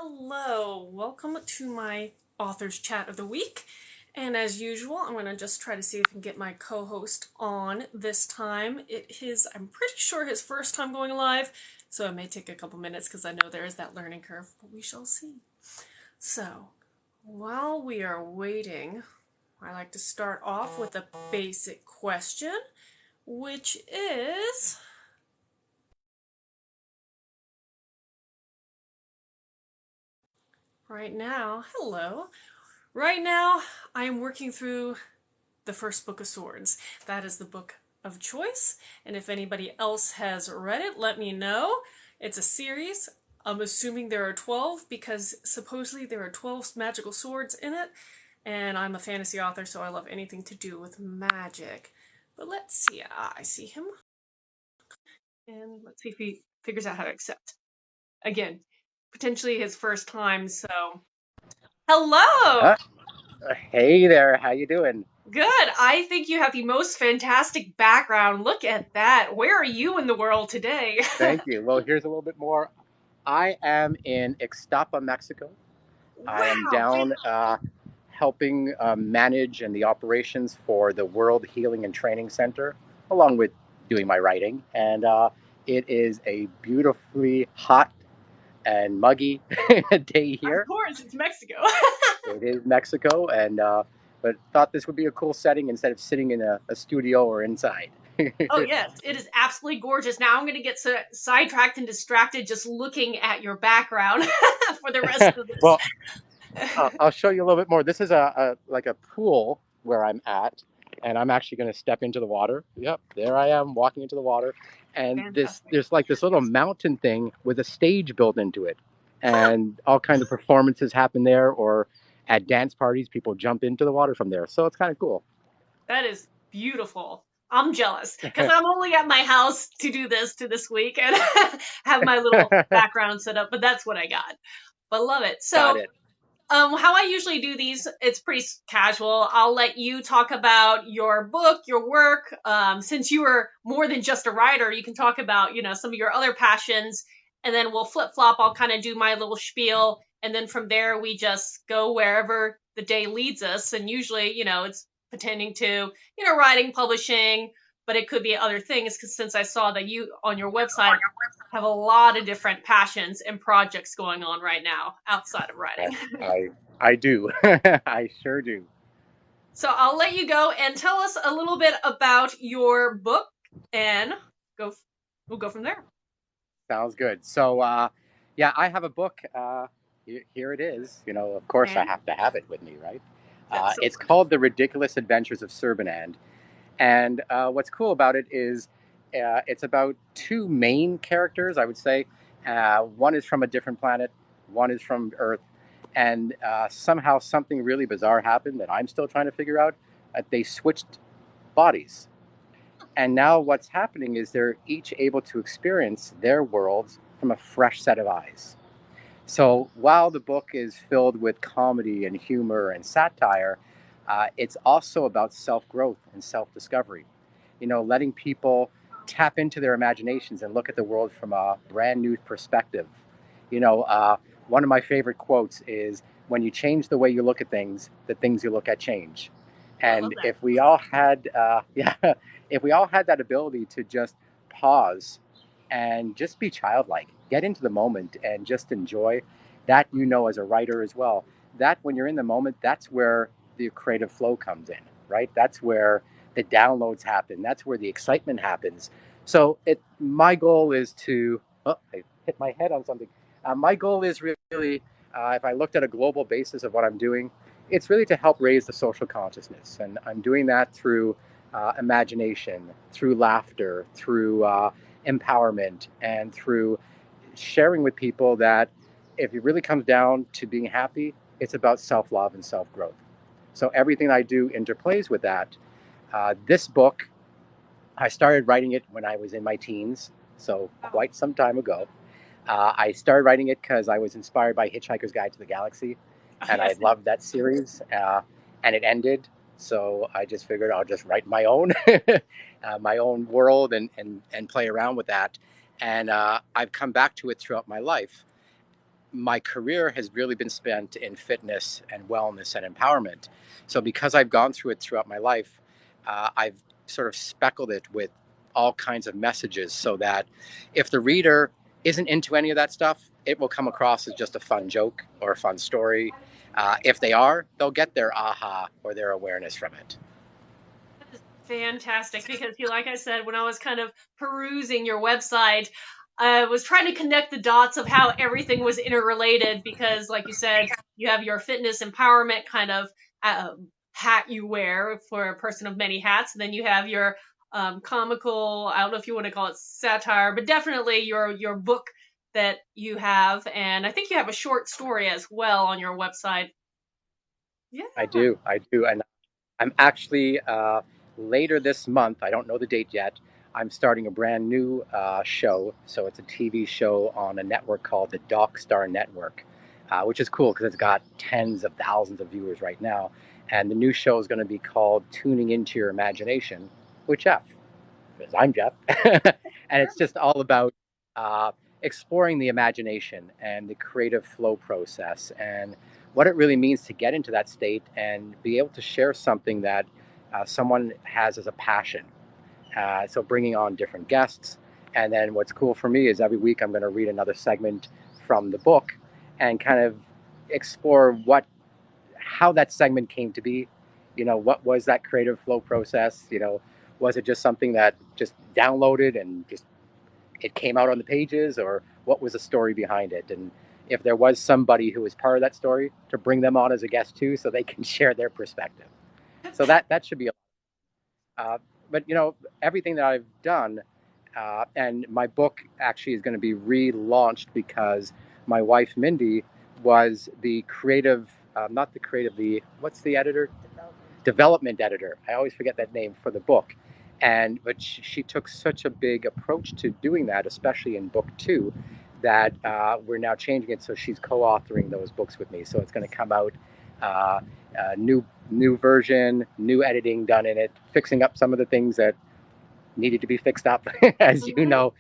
Hello, welcome to my author's chat of the week. And as usual, I'm going to just try to see if I can get my co-host on this time. I'm pretty sure his first time going live, so it may take a couple minutes because I know there is that learning curve, but we shall see. So, while we are waiting, I like to start off with a basic question, which is... Right now, hello. Right now, I am working through the first book of swords. That is the book of choice. And if anybody else has read it, let me know. It's a series. I'm assuming there are 12 because supposedly there are 12 magical swords in it. And I'm a fantasy author, so I love anything to do with magic. But let's see. I see him. And let's see if he figures out how to accept. Again, potentially his first time, so... Hello! Hey there, how you doing? Good. I think you have the most fantastic background. Look at that. Where are you in the world today? Thank you. Well, here's a little bit more. I am in Ixtapa, Mexico. I am Wow. down helping manage and the operations for the World Healing and Training Center, along with doing my writing. And it is a beautifully hot and muggy day Of here. course, it's Mexico. It is Mexico, and but thought this would be a cool setting instead of sitting in a studio or inside. Oh, yes, it is absolutely gorgeous. Now I'm going to get sidetracked and distracted just looking at your background for the rest of this. Well, I'll show you a little bit more. This is like a pool where I'm at, and I'm actually going to step into the water. Yep, there I am walking into the water, and Fantastic. there's like this little mountain thing with a stage built into it, and all kinds of performances happen there, or at dance parties, people jump into the water from there. So it's kind of cool. That is beautiful. I'm jealous because I'm only at my house to do this week and have my little background set up, but that's what I got. But love it. Got So, it. how I usually do these, it's pretty casual. I'll let you talk about your book, your work. Since you are more than just a writer, you can talk about, some of your other passions, and then we'll flip flop. I'll kind of do my little spiel, and then from there we just go wherever the day leads us. And usually, it's pertaining to, writing, publishing, but it could be other things because since I saw that you on your website have a lot of different passions and projects going on right now outside of writing. I I do. I sure do. So I'll let you go and tell us a little bit about your book, and go. We'll go from there. Sounds good. So, yeah, I have a book. Here it is. Of course, I And have to have it with me, right? that's so It's wonderful. called The Ridiculous Adventures of Serbanand. And what's cool about it is it's about two main characters, I would say. One is from a different planet, one is from Earth. And somehow something really bizarre happened that I'm still trying to figure out. They switched bodies. And now what's happening is they're each able to experience their worlds from a fresh set of eyes. So while the book is filled with comedy and humor and satire, it's also about self growth and self discovery. Letting people tap into their imaginations and look at the world from a brand new perspective. You know, uh, One of my favorite quotes is, "When you change the way you look at things, the things you look at change." Oh, I love And that. if we all had, yeah, if we all had that ability to just pause and just be childlike, get into the moment, and just enjoy that, as a writer as well, that when you're in the moment, that's where the creative flow comes in, right? That's where the downloads happen. That's where the excitement happens. So my goal is to, oh, I hit my head on something. My goal is really, if I looked at a global basis of what I'm doing, it's really to help raise the social consciousness. And I'm doing that through imagination, through laughter, through empowerment, and through sharing with people that if it really comes down to being happy, it's about self love and self growth. So everything I do interplays with that. This book, I started writing it when I was in my teens, so Wow. quite some time ago. I started writing it because I was inspired by Hitchhiker's Guide to the Galaxy, and I Yes. loved that series. And it ended, so I just figured I'll just write my own world, and play around with that. And I've come back to it throughout my life. my career has really been spent in fitness and wellness and empowerment. So because I've gone through it throughout my life, I've sort of speckled it with all kinds of messages so that if the reader isn't into any of that stuff, it will come across as just a fun joke or a fun story. If they are, they'll get their aha or their awareness from it. Fantastic, because like I said, when I was kind of perusing your website, I was trying to connect the dots of how everything was interrelated because, like you said, you have your fitness empowerment kind of hat you wear for a person of many hats, and then you have your comical, I don't know if you want to call it satire, but definitely your book that you have, and I think you have a short story as well on your website. Yeah. I do, and I'm actually later this month. I don't know the date yet. I'm starting a brand new show. So it's a TV show on a network called the Doc Star Network, which is cool because it's got tens of thousands of viewers right now. And the new show is going to be called Tuning Into Your Imagination with Jeff, because I'm Jeff. And it's just all about uh, exploring the imagination and the creative flow process and what it really means to get into that state and be able to share something that someone has as a passion. So bringing on different guests. And then what's cool for me is every week I'm going to read another segment from the book and kind of explore how that segment came to be. What was that creative flow process? Was it just something that just downloaded and just it came out on the pages, or what was the story behind it? And if there was somebody who was part of that story, to bring them on as a guest too, so they can share their perspective. So that should be. Uh, but everything that I've done, and my book actually is going to be relaunched because my wife Mindy was the creative, not the creative, the what's the editor? Development editor. I always forget that name for the book. But she took such a big approach to doing that, especially in book two, that we're now changing it. So she's co-authoring those books with me. So it's going to come out uh, new version, new editing done in it, fixing up some of the things that needed to be fixed up. As you Mhm. know,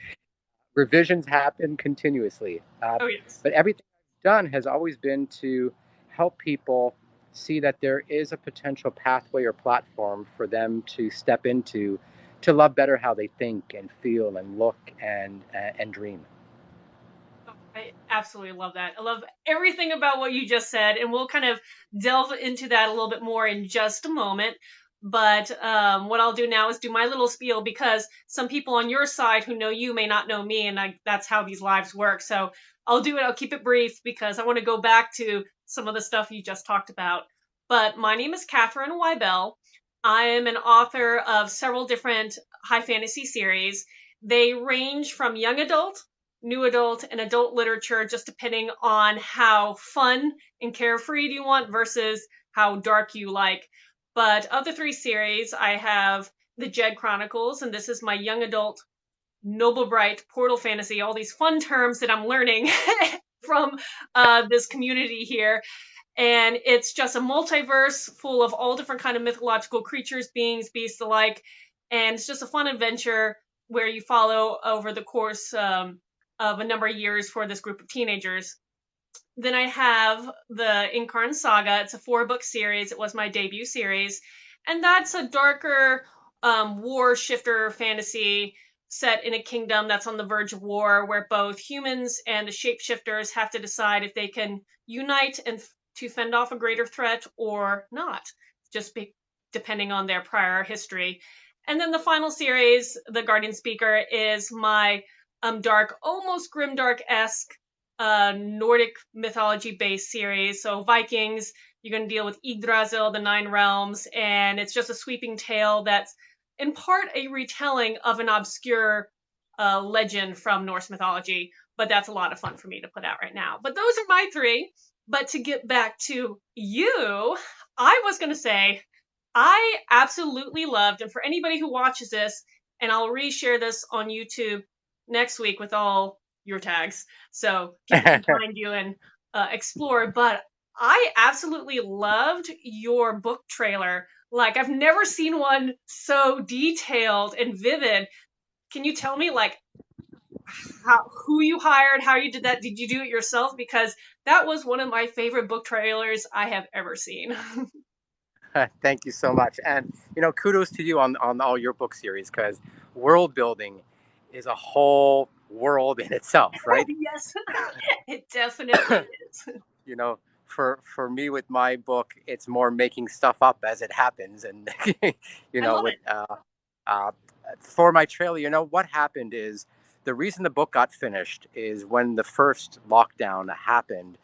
revisions happen continuously. Oh yes. But everything I've done has always been to help people see that there is a potential pathway or platform for them to step into to love better how they think and feel and look and dream. I absolutely love that. I love everything about what you just said, and we'll kind of delve into that a little bit more in just a moment. But what I'll do now is do my little spiel because some people on your side who know you may not know me, and that's how these lives work. So I'll do it. I'll keep it brief because I want to go back to some of the stuff you just talked about. But my name is Katharine Wibell. I am an author of several different high fantasy series. They range from young adult, new adult, and adult literature, just depending on how fun and carefree do you want versus how dark you like. But of the three series, I have the Jed Chronicles, and this is my young adult, noble bright, portal fantasy, all these fun terms that I'm learning from this community here. And it's just a multiverse full of all different kind of mythological creatures, beings, beasts alike. And it's just a fun adventure where you follow over the course of a number of years for this group of teenagers. Then I have the Incarn Saga. It's a 4-book series. It was my debut series. And that's a darker war shifter fantasy set in a kingdom that's on the verge of war, where both humans and the shapeshifters have to decide if they can unite and to fend off a greater threat or not, just depending on their prior history. And then the final series, The Guardian Speaker, is my dark, almost grimdark-esque Nordic mythology-based series. So Vikings, you're going to deal with Yggdrasil, the Nine Realms, and it's just a sweeping tale that's in part a retelling of an obscure legend from Norse mythology, but that's a lot of fun for me to put out right now. But those are my three. But to get back to you, I was going to say I absolutely loved, and for anybody who watches this, and I'll reshare this on YouTube next week with all your tags, so people can find you and explore. But I absolutely loved your book trailer. Like, I've never seen one so detailed and vivid. Can you tell me, like, who you hired, how you did that. Did you do it yourself? Because that was one of my favorite book trailers I have ever seen. Thank you so much. And, kudos to you on all your book series because world building is a whole world in itself, right? Yes, it definitely is. you know, for me with my book, it's more making stuff up as it happens. And, I love with it. uh, for my trailer, what happened is the reason the book got finished is when the first lockdown happened.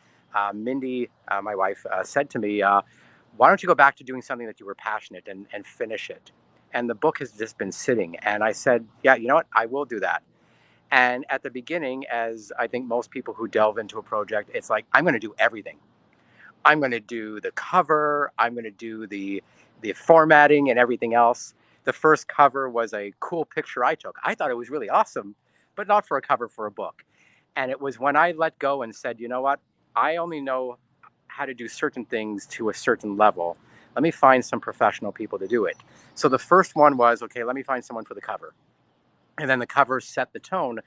Mindy, my wife, said to me, "Why don't you go back to doing something that you were passionate and finish it?" And the book has just been sitting. And I said, "Yeah, you know what? I will do that." And at the beginning, as I think most people who delve into a project, it's like, I'm going to do everything. I'm going to do the cover. I'm going to do the formatting and everything else. The first cover was a cool picture I took. I thought it was really awesome, but not for a cover for a book. And it was when I let go and said, you know what? I only know how to do certain things to a certain level. Let me find some professional people to do it. So the first one was, okay, let me find someone for the cover. And then the cover set the tone.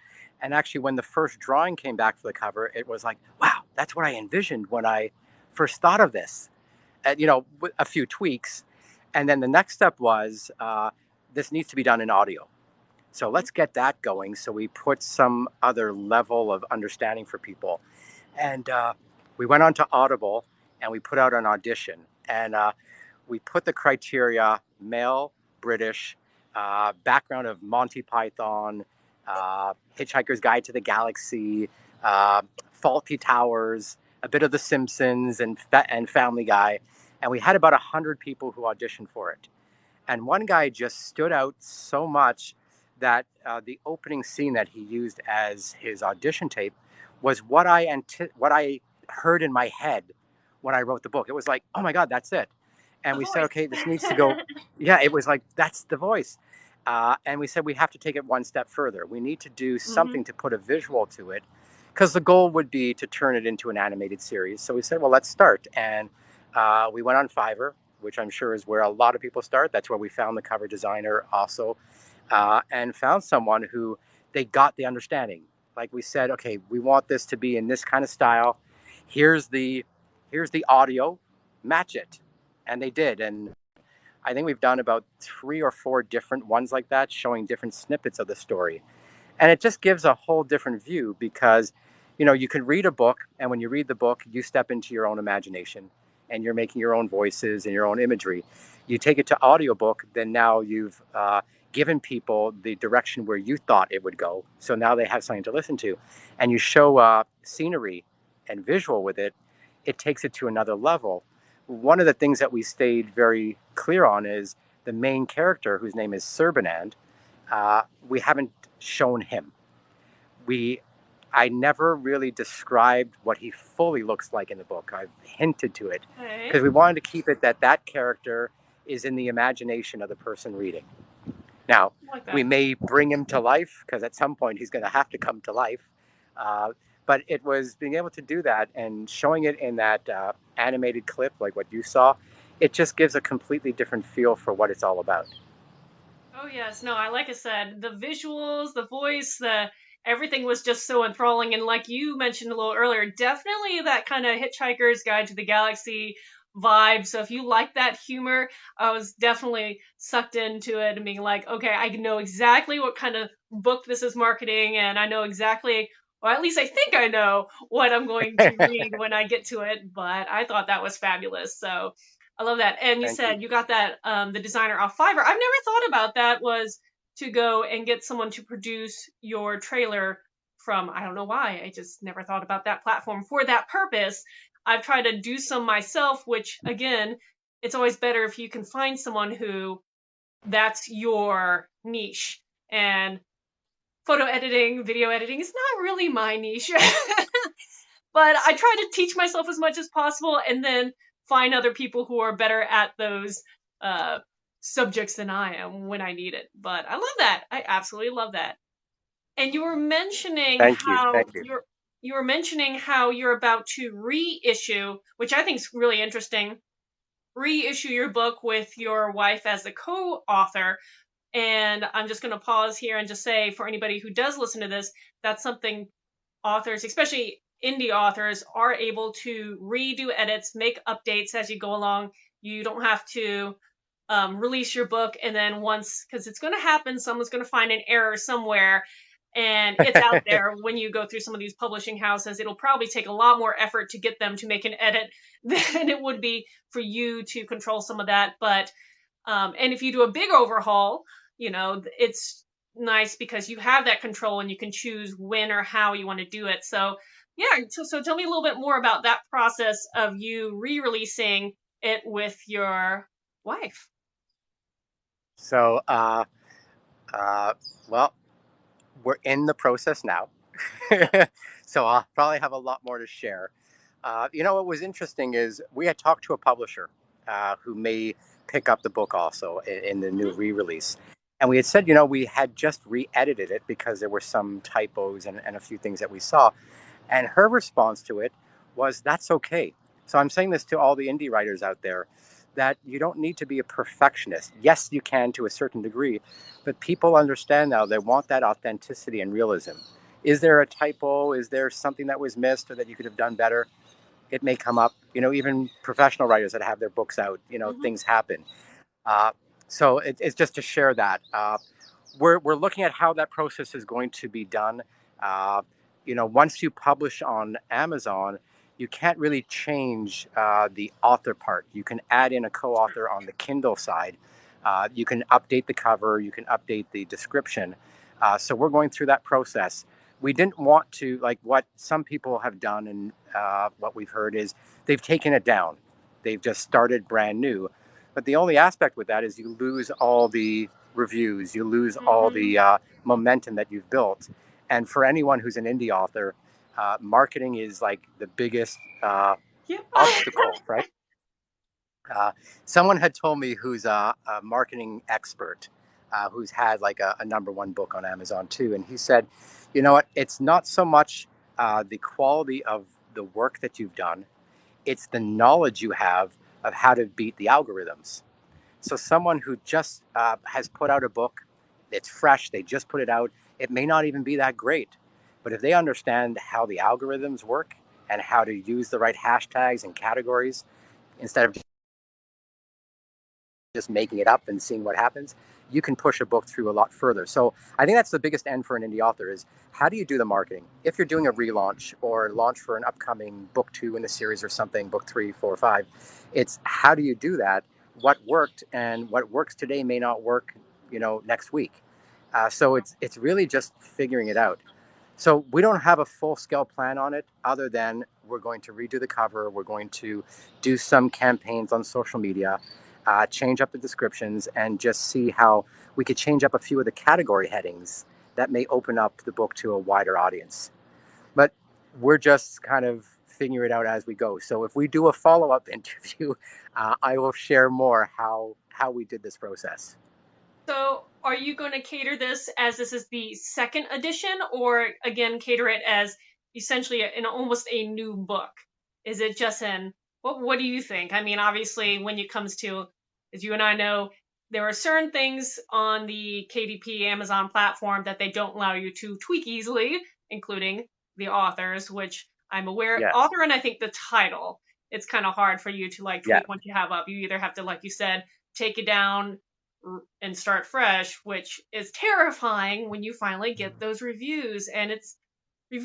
And actually, when the first drawing came back for the cover, it was like, wow, that's what I envisioned when I first thought of this. With a few tweaks. And then the next step was, this needs to be done in audio. So let's get that going. So we put some other level of understanding for people. And we went on to Audible and we put out an audition. And we put the criteria male, British, background of Monty Python, Hitchhiker's Guide to the Galaxy, Faulty Towers, a bit of The Simpsons and Family Guy. And we had about 100 people who auditioned for it. And one guy just stood out so much that the opening scene that he used as his audition tape was what I heard in my head when I wrote the book. It was like, oh my God, that's it. And The we said, voice. okay, this needs to go. Yeah, it was like, that's the voice. And we said, we have to take it one step further. We need to do Hmm. something to put a visual to it because the goal would be to turn it into an animated series. So we said, well, let's start. And we went on Fiverr, which I'm sure is where a lot of people start. That's where we found the cover designer also, and found someone who they got the understanding. Like we said, okay, we want this to be in this kind of style. Here's the here's the audio, match it, and they did. And I think we've done about 3 or 4 different ones like that, showing different snippets of the story. And it just gives a whole different view because, you can read a book, and when you read the book, you step into your own imagination and you're making your own voices and your own imagery. You take it to audiobook, then now you've given people the direction where you thought it would go. So now they have something to listen to. And you show scenery and visual with it, it takes it to another level. One of the things that we stayed very clear on is the main character, whose name is Serbanand. We haven't shown him. We I never really described what he fully looks like in the book. I've hinted to it Okay. because we wanted to keep it that character is in the imagination of the person reading. Now, I like we that. may bring him to life because at some point he's going to have to come to life. Uh, but it was being able to do that and showing it in that animated clip, like what you saw. It just gives a completely different feel for what it's all about. Oh yes, no, like I said, the visuals, the voice, the everything was just so enthralling. And like you mentioned a little earlier, definitely that kind of Hitchhiker's Guide to the Galaxy vibe. So if you like that humor, I was definitely sucked into it and being like, okay, I know exactly what kind of book this is marketing, and I know exactly, or at least I think I know what I'm going to read when I get to it. But I thought that was fabulous. So I love that. And you Thank you. said you got that the designer off Fiverr. I've never thought about that was to go and get someone to produce your trailer from, I don't know why. I just never thought about that platform for that purpose. I've tried to do some myself, which again, it's always better if you can find someone who that's your niche. And photo editing, video editing is not really my niche. But I try to teach myself as much as possible and then find other people who are better at those uh, subjects than I am when I need it. But I love that. I absolutely love that. And you were mentioning Thank you. how Thank you. you're about to reissue, which I think is really interesting. Reissue your book with your wife as the co-author. And I'm just going to pause here and just say, for anybody who does listen to this, that's something authors, especially indie authors, are able to redo edits, make updates as you go along. You don't have to release your book and then once, because it's going to happen, someone's going to find an error somewhere, and it's out there. When you go through some of these publishing houses, it'll probably take a lot more effort to get them to make an edit than it would be for you to control some of that. But and if you do a big overhaul, it's nice because you have that control and you can choose when or how you want to do it. So yeah, so tell me a little bit more about that process of you re-releasing it with your wife. So, uh, well, we're in the process now. So I'll probably have a lot more to share. What was interesting is we had talked to a publisher who may pick up the book also in the new Mm-hmm. re-release. And we had said, we had just re-edited it because there were some typos and a few things that we saw. And her response to it was, that's okay. So I'm saying this to all the indie writers out there, that you don't need to be a perfectionist. Yes, you can to a certain degree, but people understand now they want that authenticity and realism. Is there a typo? Is there something that was missed or that you could have done better? It may come up. Even professional writers that have their books out, Mm-hmm. things happen. Uh, so it's just to share that. We're looking at how that process is going to be done. Uh, once you publish on Amazon, you can't really change the author part. You can add in a co-author on the Kindle side. You can update the cover. You can update the description. So we're going through that process. We didn't want to, like what some people have done, and what we've heard is they've taken it down. They've just started brand new. But the only aspect with that is you lose all the reviews, you lose all Mm-hmm. the momentum that you've built. And for anyone who's an indie author, marketing is like the biggest Yep. obstacle, right? Uh, Someone had told me who's a marketing expert, who's had like a number one book on Amazon too, and he said, you know what? It's not so much the quality of the work that you've done; it's the knowledge you have of how to beat the algorithms. So someone who just has put out a book, it's fresh, they just put it out, it may not even be that great. But if they understand how the algorithms work and how to use the right hashtags and categories instead of just making it up and seeing what happens, you can push a book through a lot further. So I think that's the biggest end for an indie author is how do you do the marketing? If you're doing a relaunch or launch for an upcoming book 2 in the series or something, book 3, 4, 5, it's how do you do that? What worked and what works today may not work, next week. So it's really just figuring it out. So we don't have a full scale plan on it other than we're going to redo the cover. We're going to do some campaigns on social media, change up the descriptions, and just see how we could change up a few of the category headings that may open up the book to a wider audience. But we're just kind of figuring it out as we go. So if we do a follow up interview, I will share more how we did this process. So are you going to cater this as this is the second edition, or again cater it as essentially almost a new book? Is it just what do you think? I mean, obviously when it comes to, as you and I know, there are certain things on the KDP Amazon platform that they don't allow you to tweak easily, including the authors, which I'm aware Yes. author, and I think the title. It's kind of hard for you to like Yeah. tweak once you have up. You either have to, like you said, take it down and start fresh, which is terrifying when you finally get those reviews. And it's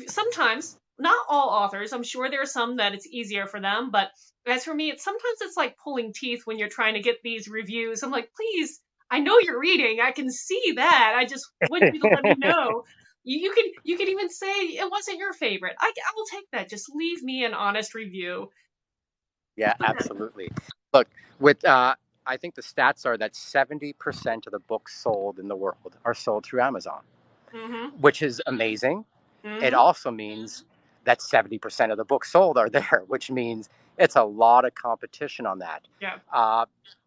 sometimes, not all authors, I'm sure there are some that it's easier for them, but as for me, it's like pulling teeth when you're trying to get these reviews. I'm like, please, I know you're reading, I can see that, I just want you to let me know. You can even say it wasn't your favorite. I will take that. Just leave me an honest review. Yeah, absolutely. Look, with I think the stats are that 70% of the books sold in the world are sold through Amazon, Mm-hmm. which is amazing. It Mm-hmm. also means that 70% of the books sold are there, which means it's a lot of competition on that. Yeah. Uh,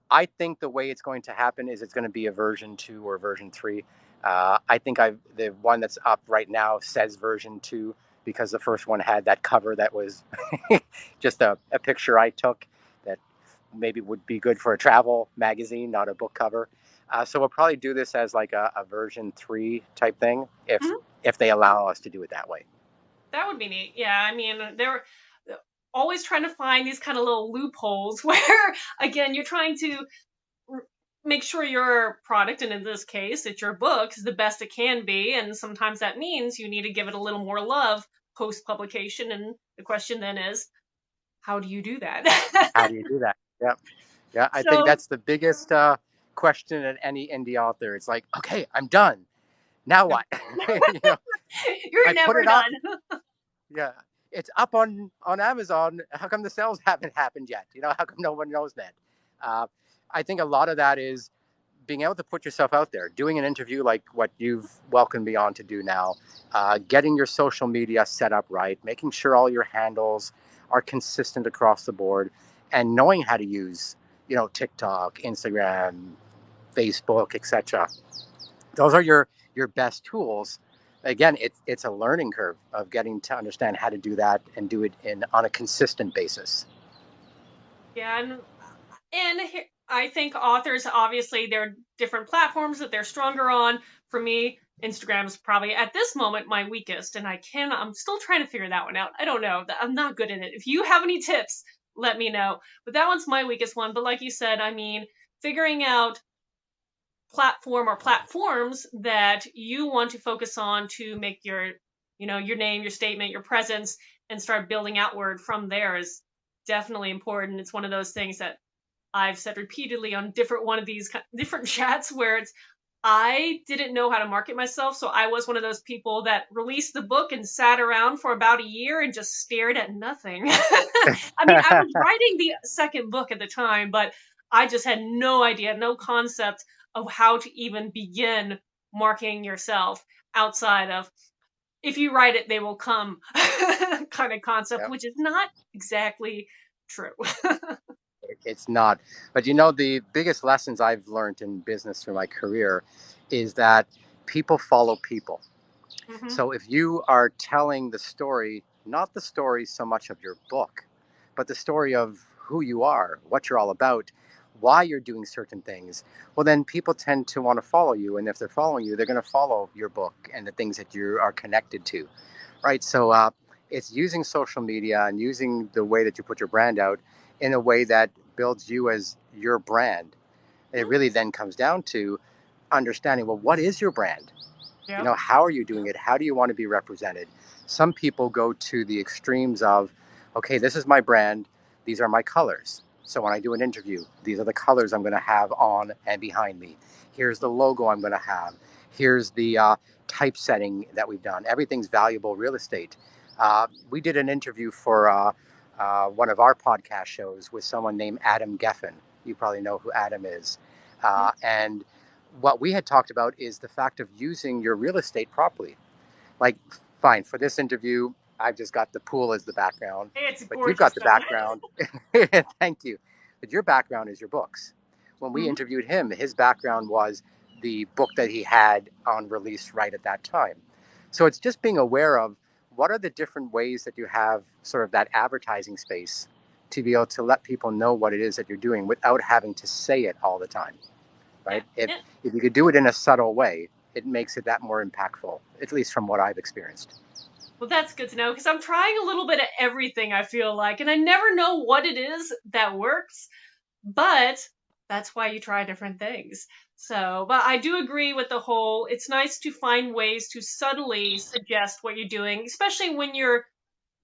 I think the way it's going to happen is it's going to be a version 2 or version 3. I think the one that's up right now says version 2 because the first one had that cover that was just a picture I took that maybe would be good for a travel magazine, not a book cover. So we'll probably do this as like a version 3 type thing Mhm. if they allow us to do it that way. That would be neat. Yeah, I mean, they're always trying to find these kind of little loopholes where, again, you're trying to make sure your product, and in this case, it's your book, is the best it can be. And sometimes that means you need to give it a little more love post publication. And the question then is, how do you do that? How do you do that? Yeah. Yeah. I think So that's the biggest question at any indie author. It's like, okay, I'm done. Now what? you know, you're I put never it up. done. Yeah. It's up on Amazon. How come the sales haven't happened yet? How come no one knows that? Uh, I think a lot of that is being able to put yourself out there, doing an interview like what you've welcomed me on to do now, getting your social media set up right, making sure all your handles are consistent across the board, and knowing how to use, TikTok, Instagram, Facebook, etc. Those are your best tools. Again, it's a learning curve of getting to understand how to do that and do it on a consistent basis. Yeah, and I think authors, obviously there are different platforms that they're stronger on. For me, Instagram's probably at this moment my weakest, and I'm still trying to figure that one out. I don't know. I'm not good at it. If you have any tips, let me know. But that one's my weakest one. But like you said, I mean, figuring out platform or platforms that you want to focus on to make your name, your statement, your presence, and start building outward from there is definitely important. It's one of those things that I've said repeatedly on different one of these different chats where I didn't know how to market myself, so I was one of those people that released the book and sat around for about a year and just stared at nothing. I mean, I was writing the second book at the time, but I just had no idea, no concept of how to even begin marketing yourself outside of if you write it, they will come kind of concept, Yep. which is not exactly true. It's not. But the biggest lessons I've learned in business through my career is that people follow people. Hmm. So if you are telling the story, not the story so much of your book, but the story of who you are, what you're all about, why you're doing certain things, well, then people tend to want to follow you. And if they're following you, they're going to follow your book and the things that you are connected to, right? So it's using social media and using the way that you put your brand out in a way that builds you as your brand. It really then comes down to understanding, well, what is your brand? Yep. How are you doing it? How do you want to be represented? Some people go to the extremes of, okay, this is my brand. These are my colors. So when I do an interview, these are the colors I'm going to have on and behind me. Here's the logo I'm going to have. Here's the typesetting that we've done. Everything's valuable real estate. We did an interview for one of our podcast shows with someone named Adam Geffen. You probably know who Adam is. And what we had talked about is the fact of using your real estate properly. Like, fine, for this interview, I've just got the pool as the background, It's but you've gorgeous got the though. background. Thank you. But your background is your books. When we Hmm. interviewed him, his background was the book that he had on release right at that time. So it's just being aware of what are the different ways that you have sort of that advertising space to be able to let people know what it is that you're doing without having to say it all the time, Yeah. right? If, Yeah. if you could do it in a subtle way, it makes it that more impactful, at least from what I've experienced. Well, that's good to know because I'm trying a little bit of everything, I feel like, and I never know what it is that works, but that's why you try different things. So, but I do agree with the whole, it's nice to find ways to subtly suggest what you're doing, especially when you're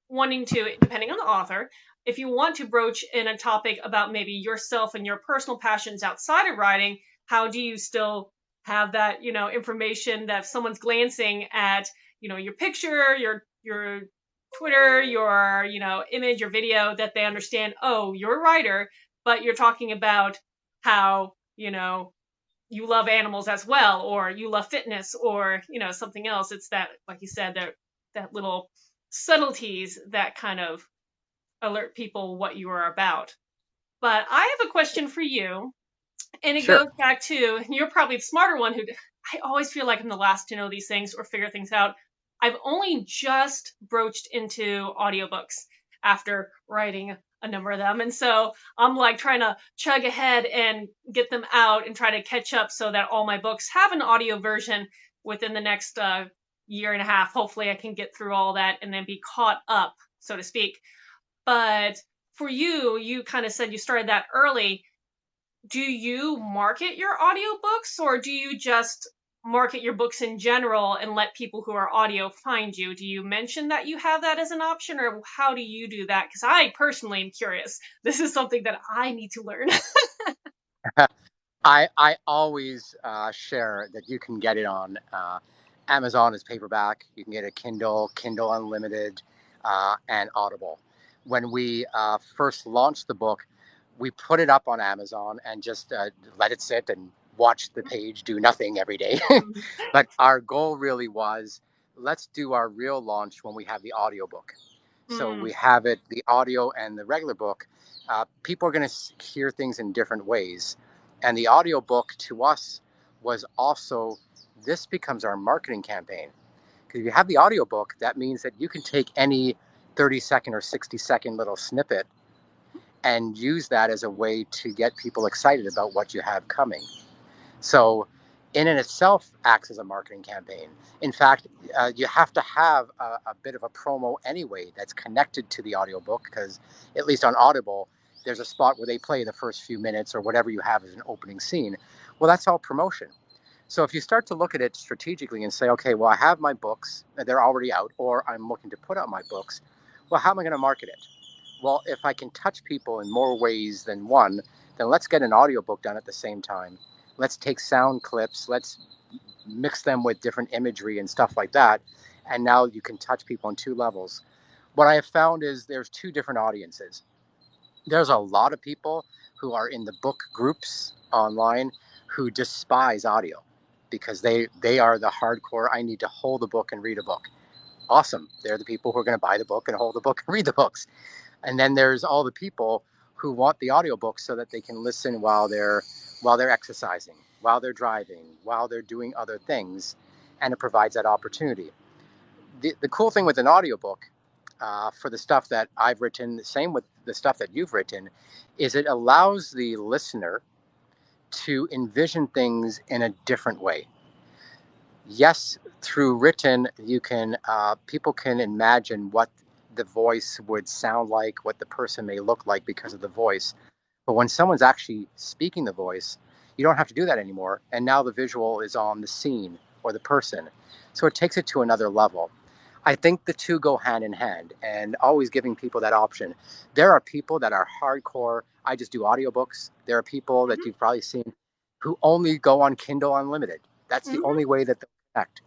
wanting to, depending on the author, if you want to broach in a topic about maybe yourself and your personal passions outside of writing, how do you still have that, information that if someone's glancing at, your picture, your Twitter, your, image, your video, that they understand, oh, you're a writer, but you're talking about how, you love animals as well, or you love fitness, or, something else. It's that, like you said, that little subtleties that kind of alert people what you are about. But I have a question for you, and it Sure. goes back to you're probably the smarter one I always feel like I'm the last to know these things or figure things out. I've only just broached into audiobooks. after writing a number of them. And so I'm like trying to chug ahead and get them out and try to catch up so that all my books have an audio version within the next year and a half. Hopefully I can get through all that and then be caught up, so to speak. But for you, you kind of said you started that early. Do you market your audiobooks, or do you just market your books in general and let people who are audio find you? Do you mention that you have that as an option, or how do you do that? Because I personally am curious. This is something that I need to learn. I always share that you can get it on Amazon as paperback. You can get a Kindle Unlimited, and Audible. When we first launched the book, we put it up on Amazon and just let it sit and watch the page do nothing every day. But our goal really was, let's do our real launch when we have the audiobook. So Mm, we have it, the audio and the regular book. People are going to hear things in different ways. And the audiobook to us was also, this becomes our marketing campaign. Because if you have the audiobook, that means that you can take any 30-second or 60-second little snippet and use that as a way to get people excited about what you have coming. So, in and itself, acts as a marketing campaign. In fact, you have to have a bit of a promo anyway that's connected to the audiobook, because at least on Audible, there's a spot where they play the first few minutes or whatever you have as an opening scene. Well, that's all promotion. So if you start to look at it strategically and say, okay, well, I have my books, they're already out, or I'm looking to put out my books, well, how am I going to market it? Well, if I can touch people in more ways than one, then let's get an audiobook done at the same time. Let's take sound clips, let's mix them with different imagery and stuff like that. And now you can touch people on two levels. What I have found is there's two different audiences. There's a lot of people who are in the book groups online who despise audio because they are the hardcore, I need to hold a book and read a book. Awesome. They're the people who are going to buy the book and hold the book and read the books. And then there's all the people who want the audiobooks so that they can listen while they're exercising, while they're driving, while they're doing other things, and it provides that opportunity. The cool thing with an audiobook, for the stuff that I've written, same with the stuff that you've written, is it allows the listener to envision things in a different way. Yes, through written, you can people can imagine what the voice would sound like, what the person may look like because of the voice. But when someone's actually speaking the voice, you don't have to do that anymore. And now the visual is on the scene or the person. So it takes it to another level. I think the two go hand in hand, and always giving people that option. There are people that are hardcore, I just do audiobooks. There are people that mhm, you've probably seen who only go on Kindle Unlimited. That's the mhm. only way that they connect.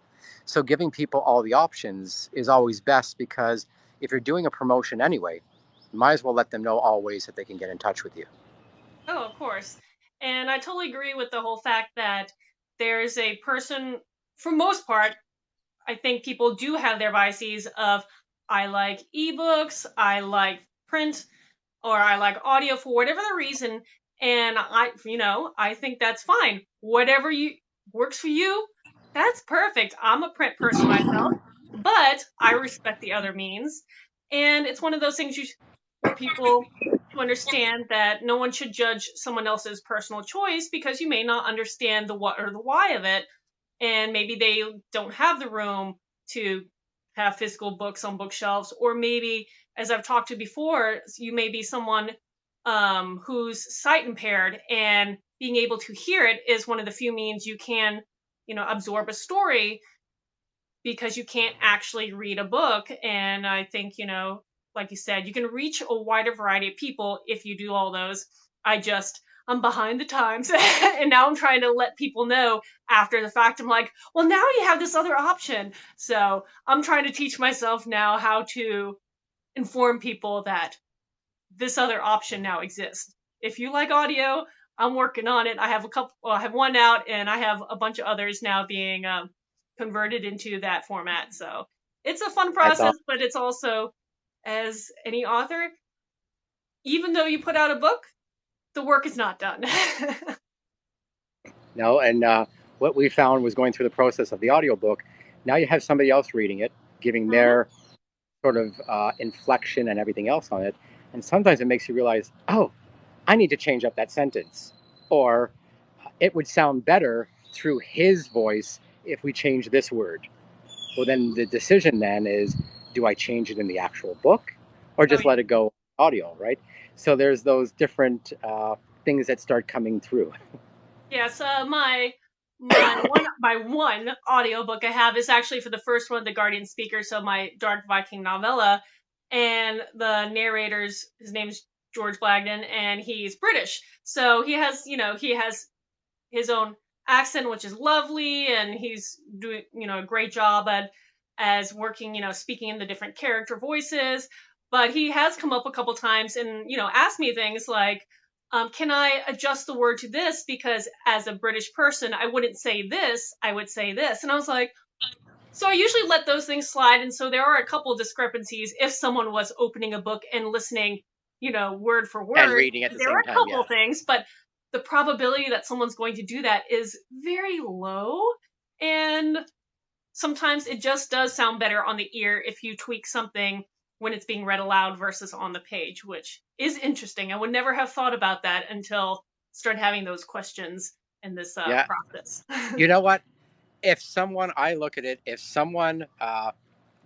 So giving people all the options is always best, because if you're doing a promotion anyway, you might as well let them know all ways that they can get in touch with you. Oh, of course. And I totally agree with the whole fact that there's a person, for most part, I think people do have their biases of I like ebooks, I like print, or I like audio for whatever the reason. And I think that's fine. Whatever you works for you, that's perfect. I'm a print person myself, but I respect the other means. And it's one of those things for people to understand that no one should judge someone else's personal choice because you may not understand the what or the why of it, and maybe they don't have the room to have physical books on bookshelves, or maybe, as I've talked to before, you may be someone who's sight impaired, and being able to hear it is one of the few means you can absorb a story, because you can't actually read a book. And I think, like you said, you can reach a wider variety of people if you do all those. I'm behind the times. And now I'm trying to let people know after the fact. I'm like, well, now you have this other option. So I'm trying to teach myself now how to inform people that this other option now exists. If you like audio, I'm working on it. I have I have one out, and I have a bunch of others now being converted into that format. So it's a fun That's process, all. but it's also, as any author, even though you put out a book, the work is not done. No, and what we found was going through the process of the audiobook. Now you have somebody else reading it, giving Mhm. their sort of inflection and everything else on it. And sometimes it makes you realize, oh, I need to change up that sentence. Or it would sound better through his voice if we change this word. Well, then the decision then is, do I change it in the actual book or Oh just yeah. let it go audio, right? So there's those different things that start coming through. Yes, my one audiobook I have is actually for the first one, The Guardian Speaker, so my Dark Viking novella. And the narrator's his name's George Blagden, and he's British. So he has his own accent, which is lovely, and he's doing, a great job at as working, speaking in the different character voices. But he has come up a couple times and, asked me things like, can I adjust the word to this? Because as a British person, I wouldn't say this, I would say this. And I was like, so I usually let those things slide. And so there are a couple of discrepancies if someone was opening a book and listening, word for And word. reading at the There are same a time, couple yeah. of things, but the probability that someone's going to do that is very low. And sometimes it just does sound better on the ear if you tweak something when it's being read aloud versus on the page, which is interesting. I would never have thought about that until started having those questions in this Yeah. process. You know what? I look at it, if someone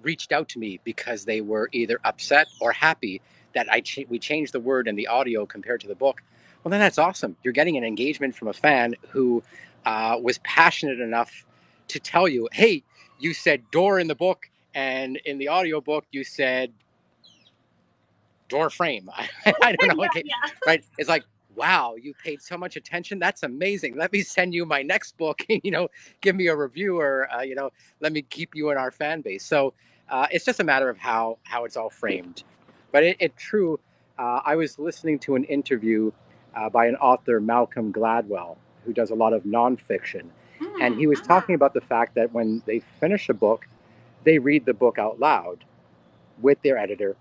reached out to me because they were either upset or happy that we changed the word in the audio compared to the book, well, then that's awesome. You're getting an engagement from a fan who was passionate enough to tell you, hey, you said door in the book, and in the audio book, you said door frame. I don't know. Yeah, Okay, yeah. right? It's like, wow, you paid so much attention. That's amazing. Let me send you my next book. Give me a review, or let me keep you in our fan base. So it's just a matter of how it's all framed. But it true. I was listening to an interview by an author, Malcolm Gladwell, who does a lot of nonfiction, and he Mm. was talking about the fact that when they finish a book, they read the book out loud with their editor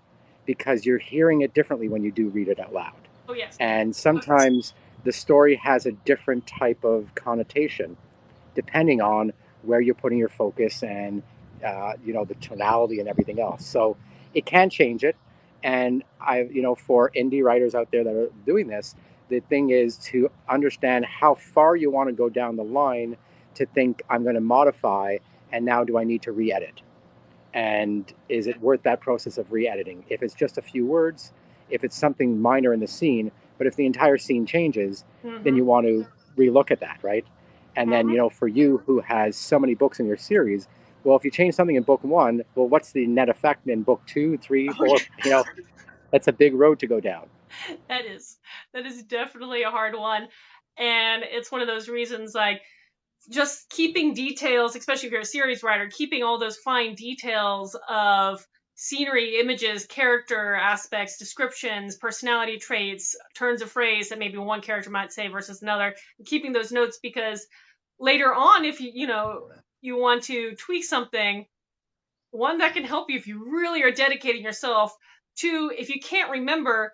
because you're hearing it differently when you do read it out loud. Oh, yes. And sometimes the story has a different type of connotation depending on where you're putting your focus and the tonality and everything else. So it can change it. And for indie writers out there that are doing this, the thing is to understand how far you want to go down the line to think I'm going to modify, and now do I need to re-edit? And is it worth that process of re-editing? If it's just a few words, if it's something minor in the scene, but if the entire scene changes, then Mm-hmm. you want to relook at that, right? And then, Mm-hmm. for you who has so many books in your series, well, if you change something in book one, well, what's the net effect in book two, three, Oh, four? That's a big road to go down. yeah. That is definitely a hard one. And it's one of those reasons, like, just keeping details, especially if you're a series writer, keeping all those fine details of scenery, images, character aspects, descriptions, personality traits, turns of phrase that maybe one character might say versus another, and keeping those notes, because later on, if you want to tweak something, one, that can help you if you really are dedicating yourself. Two, if you can't remember,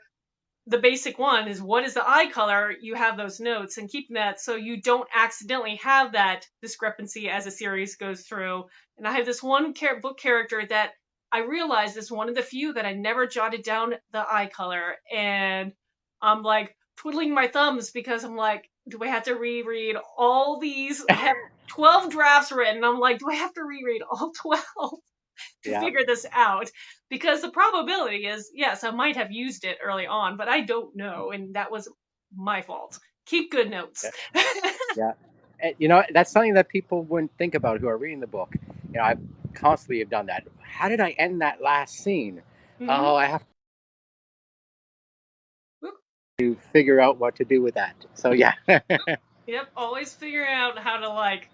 the basic one is, what is the eye color? You have those notes, and keeping that so you don't accidentally have that discrepancy as a series goes through. And I have this one book character that I realized is one of the few that I never jotted down the eye color. And I'm like twiddling my thumbs because I'm like, do I have to reread all these? I have 12 drafts written. I'm like, do I have to reread all 12 to Yeah. figure this out? Because the probability is, yes, I might have used it early on, but I don't know, and that was my fault. Keep good notes. Yeah. And, that's something that people wouldn't think about who are reading the book. I constantly have done that. How did I end that last scene? Hmm. Oh, I have to figure out what to do with that. So yeah. Yep, always figuring out how to, like,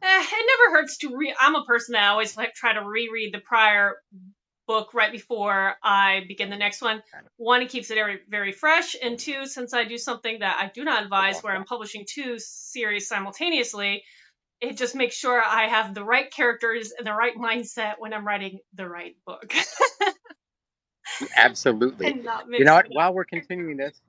it never hurts to I'm a person that always like try to reread the prior book right before I begin the next one. One, it keeps it very, very fresh, and two, since I do something that I do not advise, where I'm publishing two series simultaneously, it just makes sure I have the right characters and the right mindset when I'm writing the right book. Absolutely. And not You know mixing what? it up. While we're continuing this,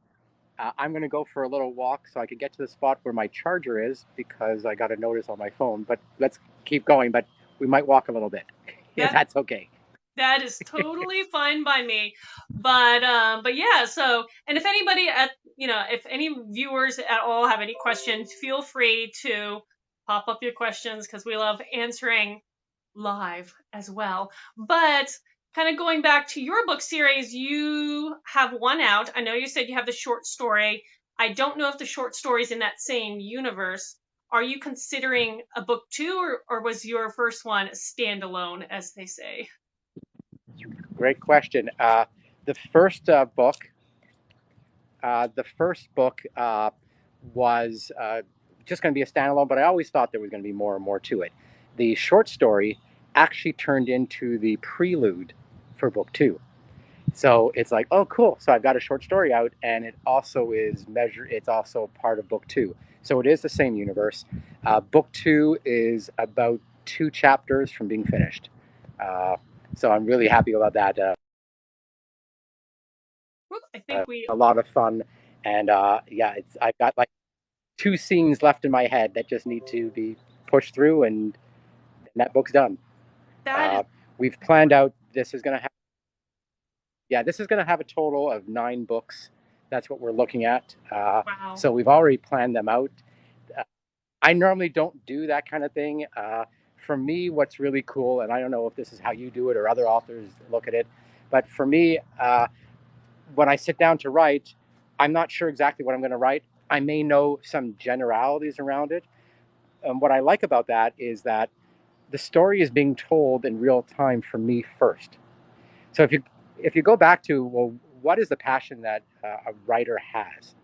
I'm going to go for a little walk so I can get to the spot where my charger is because I got a notice on my phone. But let's keep going. But we might walk a little bit if That that's okay. That is totally fine by me. But yeah, so, and if anybody if any viewers at all have any questions, feel free to pop up your questions because we love answering live as well. But kind of going back to your book series, you have one out. I know you said you have the short story. I don't know if the short story is in that same universe. Are you considering a book two, or was your first one a standalone, as they say? Great question. The first book was just going to be a standalone, but I always thought there was going to be more and more to it. The short story actually turned into the prelude for book two. So it's like, oh, cool. So I've got a short story out, and it also is measure. It's also part of book two. So it is the same universe. Book two is about 2 chapters from being finished. Uh, so I'm really happy about that. I think we A lot of fun, and yeah, it's I've got like 2 scenes left in my head that just need to be pushed through, and that book's done. that is Uh, we've planned out this is going to have yeah, this is going to have a total of 9 books. That's what we're looking at. wow. So we've already planned them out. Uh, I normally don't do that kind of thing. For me, what's really cool, and I don't know if this is how you do it or other authors look at it, but for me, when I sit down to write, I'm not sure exactly what I'm going to write. I may know some generalities around it. What I like about that is that the story is being told in real time for me first. So if you go back to, well, what is the passion that a writer has?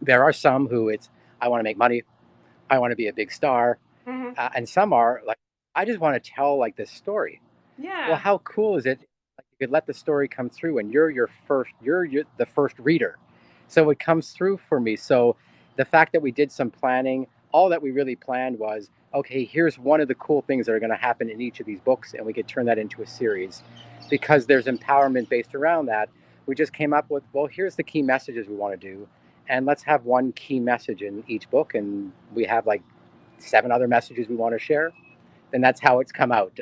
There are some who it's, I want to make money, I want to be a big star, Hmm. and some are like, I just want to tell like this story. Well, Yeah. how cool is it? Like, you could let the story come through, and you're the first reader, so it comes through for me. So the fact that we did some planning, all that we really planned was, okay, here's one of the cool things that are going to happen in each of these books, and we could turn that into a series, because there's empowerment based around that. We just came up with, well, here's the key messages we want to do, and let's have one key message in each book, and we have like 7 other messages we want to share, and that's how it's come out.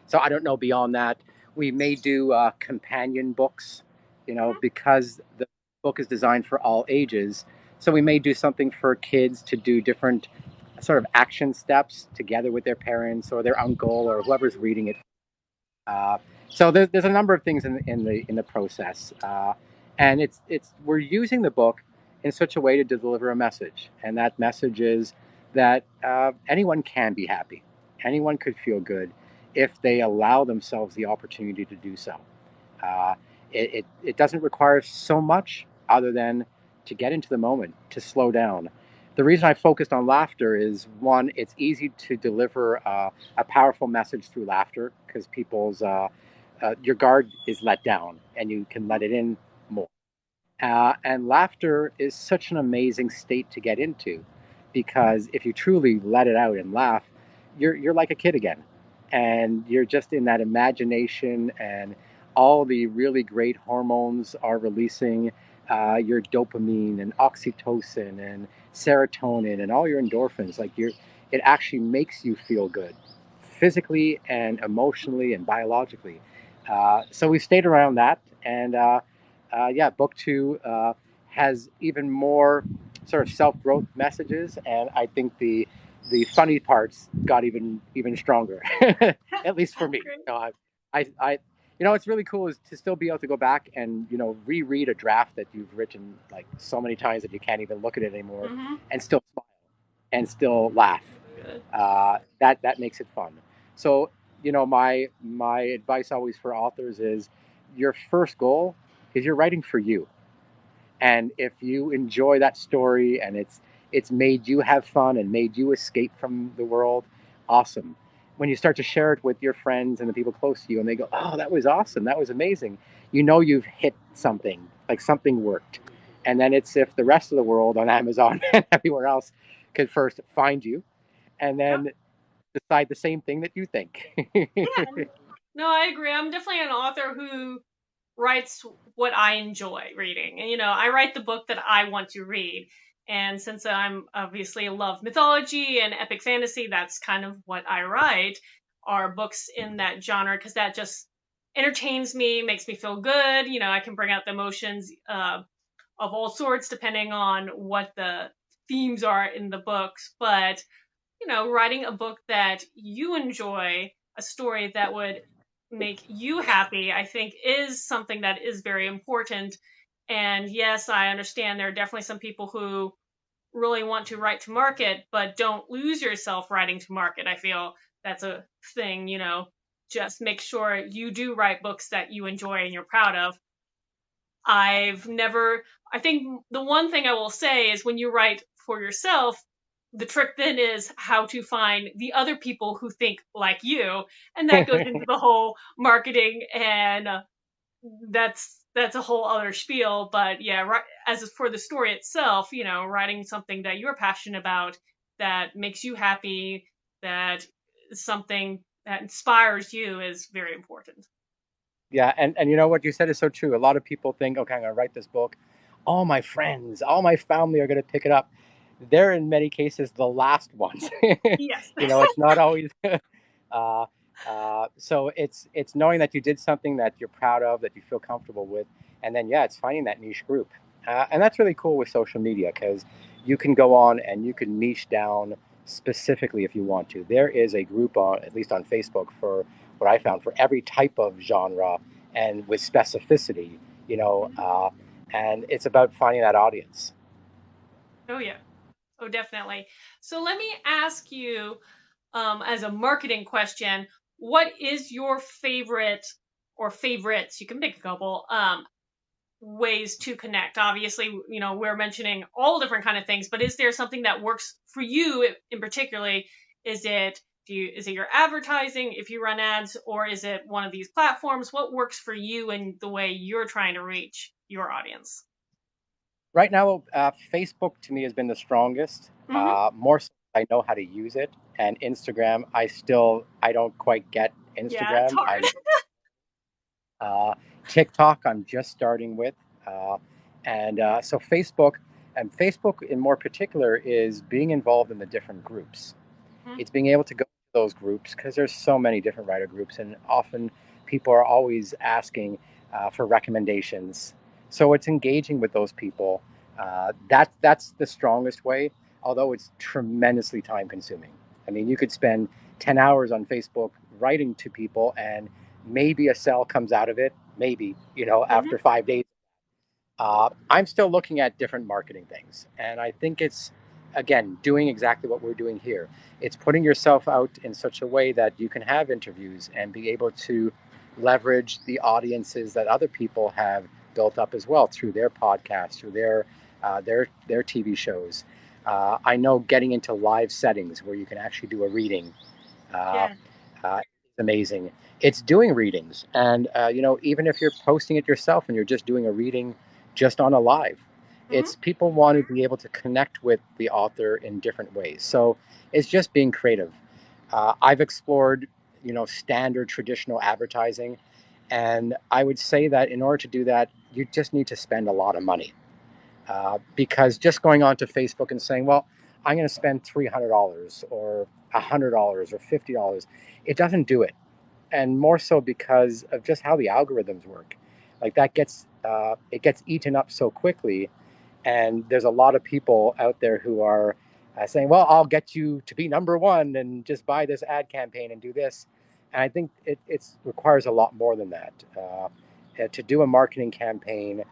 So I don't know beyond that. We may do companion books, because the book is designed for all ages. So we may do something for kids to do different sort of action steps together with their parents or their uncle or whoever's reading it. Uh, so there's a number of things in the process, and it's we're using the book in such a way to deliver a message, and that message is that anyone can be happy, anyone could feel good if they allow themselves the opportunity to do so. Uh, it doesn't require so much other than to get into the moment, to slow down. The reason I focused on laughter is, one, it's easy to deliver a powerful message through laughter because your guard is let down and you can let it in more. And laughter is such an amazing state to get into because if you truly let it out and laugh, you're like a kid again. And you're just in that imagination, and all the really great hormones are releasing your dopamine and oxytocin and serotonin and all your endorphins. It actually makes you feel good physically and emotionally and biologically. So we stayed around that, and yeah, book two has even more sort of self growth messages, and I think the funny parts got even stronger, at least for That's me. great. I it's really cool is to still be able to go back and reread a draft that you've written like so many times that you can't even look at it anymore, Hmm. and still smile and still laugh. Good. That makes it fun. So my advice always for authors is your first goal is you're writing for you, and if you enjoy that story and it's made you have fun and made you escape from the world, awesome. When you start to share it with your friends and the people close to you and they go, oh, that was awesome, that was amazing, you've hit something, like something worked. And then it's if the rest of the world on Amazon and everywhere else could first find you and Yep. then decide the same thing that you think. Yeah. No, I agree. I'm definitely an author who writes what I enjoy reading. And, I write the book that I want to read. And since I'm obviously love mythology and epic fantasy, that's kind of what I write, are books in that genre because that just entertains me, makes me feel good. I can bring out the emotions of all sorts depending on what the themes are in the books. But, writing a book that you enjoy, a story that would make you happy, I think is something that is very important. And yes, I understand there are definitely some people who really want to write to market, but don't lose yourself writing to market. I feel that's a thing, just make sure you do write books that you enjoy and you're proud of. I think the one thing I will say is when you write for yourself, the trick then is how to find the other people who think like you. And that goes into the whole marketing and that's a whole other spiel. But yeah, as for the story itself, writing something that you're passionate about, that makes you happy, that is something that inspires you is very important. Yeah, and you know what you said is so true. A lot of people think, okay, I'm going to write this book. All my friends, all my family are going to pick it up. They're in many cases the last ones. Yes. It's not always. uh, so it's knowing that you did something that you're proud of, that you feel comfortable with, and then yeah, it's finding that niche group, and that's really cool with social media because you can go on and you can niche down specifically if you want to. There is a group on, at least on Facebook, for what I found for every type of genre and with specificity, you know, Mhm. uh, and it's about finding that audience. Oh yeah. Oh, definitely. So let me ask you, as a marketing question, what is your favorite or favorites? You can pick a couple. Ways to connect. Obviously, we're mentioning all different kind of things, but is there something that works for you in particularly? Is it is it your advertising if you run ads, or is it one of these platforms? What works for you and the way you're trying to reach your audience? Right now, Facebook to me has been the strongest. Mm-hmm. More so I know how to use it, and Instagram, I don't quite get Yeah, it's Instagram. hard. Uh, TikTok, I'm just starting with, and so Facebook in more particular is being involved in the different groups. Mm-hmm. It's being able to go to those groups because there's so many different writer groups, and often people are always asking for recommendations. So it's engaging with those people. That's the strongest way, although it's tremendously time consuming. I mean, you could spend 10 hours on Facebook writing to people, and maybe a sale comes out of it. Maybe, Mm-hmm. after 5 days. I'm still looking at different marketing things. And I think it's, again, doing exactly what we're doing here. It's putting yourself out in such a way that you can have interviews and be able to leverage the audiences that other people have built up as well through their podcasts, through their TV shows. I know getting into live settings where you can actually do a reading uh, Yeah. is amazing. It's doing readings, and even if you're posting it yourself and you're just doing a reading just on a live, Mm-hmm. it's people want to be able to connect with the author in different ways. So it's just being creative. I've explored, standard traditional advertising, and I would say that in order to do that, you just need to spend a lot of money because just going onto Facebook and saying, well, I'm going to spend $300 or $100 or $50, it doesn't do it. And more so because of just how the algorithms work. Like that it gets eaten up so quickly. And there's a lot of people out there who are saying, well, I'll get you to be number one and just buy this ad campaign and do this. And I think it requires a lot more than that. To do a marketing campaign,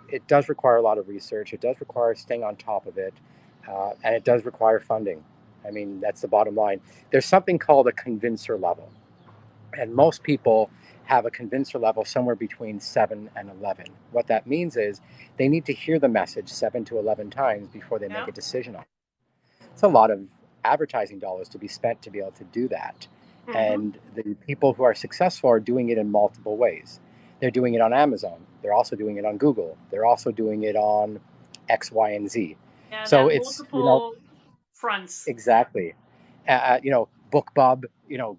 it does require a lot of research. It does require staying on top of it. And it does require funding. I mean, that's the bottom line. There's something called a convincer level. And most people have a convincer level somewhere between 7 and 11. What that means is they need to hear the message 7 to 11 times before they make Yeah. a decision on it. It's a lot of advertising dollars to be spent to be able to do that. Mm-hmm. And the people who are successful are doing it in multiple ways. They're doing it on Amazon. They're also doing it on Google. They're also doing it on X, Y, and Z. Yeah, So that it's, multiple fronts. exactly. BookBub,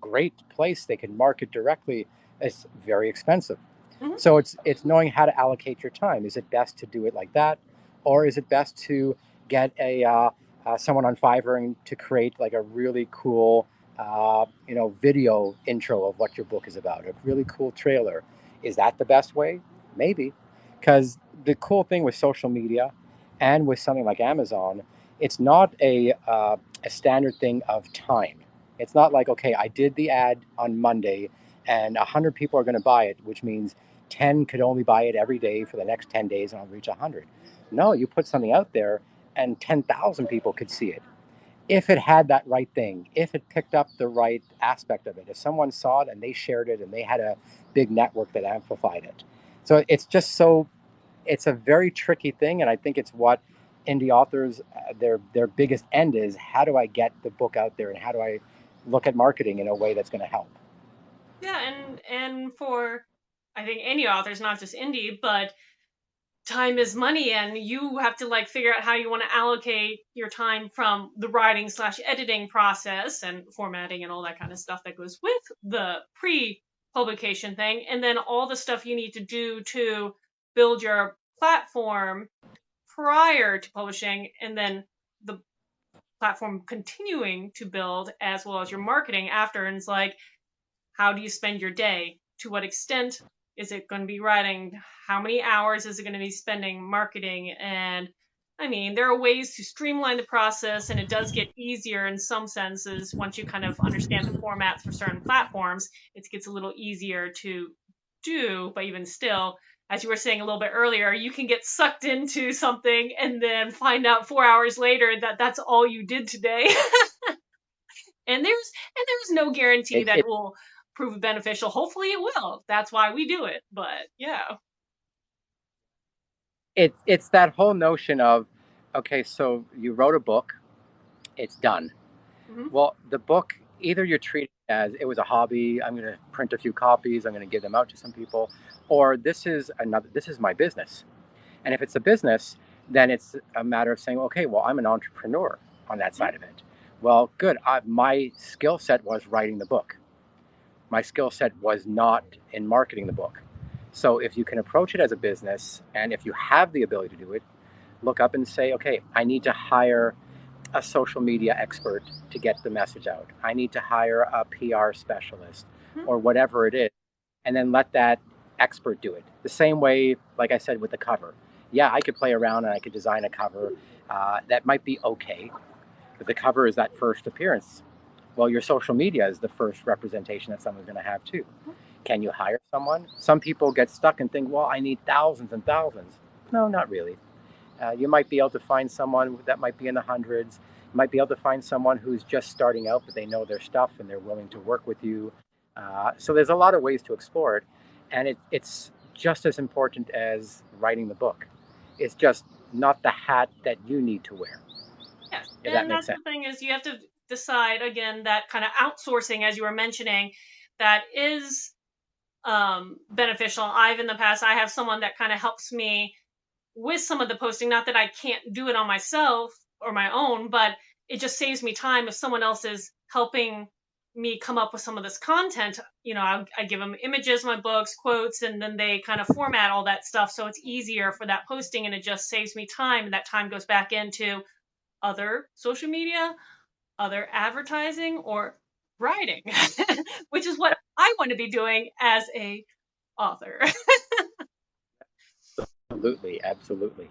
great place. They can market directly. It's very expensive. Mm-hmm. So it's knowing how to allocate your time. Is it best to do it like that, or is it best to get a someone on Fiverr and to create like a really cool video intro of what your book is about, a really cool trailer. Is that the best way? Maybe. Because the cool thing with social media and with something like Amazon, it's not a standard thing of time. It's not like, okay, I did the ad on Monday and 100 people are going to buy it, which means 10 could only buy it every day for the next 10 days and I'll reach 100. No, you put something out there and 10,000 people could see it if it had that right thing, if it picked up the right aspect of it, if someone saw it and they shared it and they had a big network that amplified it. So it's a very tricky thing. And I think it's what indie authors, their biggest end is, how do I get the book out there and how do I look at marketing in a way that's going to help? Yeah, and for I think any authors, not just indie, but time is money, and you have to like figure out how you want to allocate your time from the writing slash editing process and formatting and all that kind of stuff that goes with the pre-publication thing, and then all the stuff you need to do to build your platform prior to publishing, and then the platform continuing to build as well as your marketing after. And it's like, how do you spend your day? To what extent is it going to be writing? How many hours is it going to be spending marketing? And I mean, there are ways to streamline the process, and it does get easier in some senses once you kind of understand the formats for certain platforms. It gets a little easier to do, but even still, as you were saying a little bit earlier, you can get sucked into something and then find out 4 hours later that that's all you did today. And there's no guarantee It, that it it, will prove beneficial. Hopefully it will. That's why we do it. But yeah. it's that whole notion of, okay, so you wrote a book, it's done. Hmm. Well, the book, either you're treating it as it was a hobby, I'm going to print a few copies, I'm going to give them out to some people, or this is my business. And if it's a business, then it's a matter of saying, okay, well, I'm an entrepreneur on that Yeah. side of it. Well, good. My skill set was writing the book. My skill set was not in marketing the book. So if you can approach it as a business, and if you have the ability to do it, look up and say, okay, I need to hire a social media expert to get the message out. I need to hire a PR specialist or whatever it is, and then let that expert do it. The same way, like I said, with the cover. Yeah, I could play around and I could design a cover that might be okay, but the cover is that first appearance. Well, your social media is the first representation that someone's going to have too. Can you hire someone? Some people get stuck and think, well, I need thousands and thousands. No, not really. You might be able to find someone that might be in the hundreds. You might be able to find someone who's just starting out, but they know their stuff and they're willing to work with you. So there's a lot of ways to explore it, and it's just as important as writing the book. It's just not the hat that you need to wear, Yeah. if that And makes that's sense. the thing, is you have to decide again that kind of outsourcing, as you were mentioning, that is beneficial. I've in the past, I have someone that kind of helps me with some of the posting. Not that I can't do it on myself or my own, but it just saves me time if someone else is helping me come up with some of this content. I give them images, my books, quotes, and then they kind of format all that stuff so it's easier for that posting, and it just saves me time, and that time goes back into other social media, other advertising, or writing, which is what I want to be doing as a author. Absolutely, absolutely.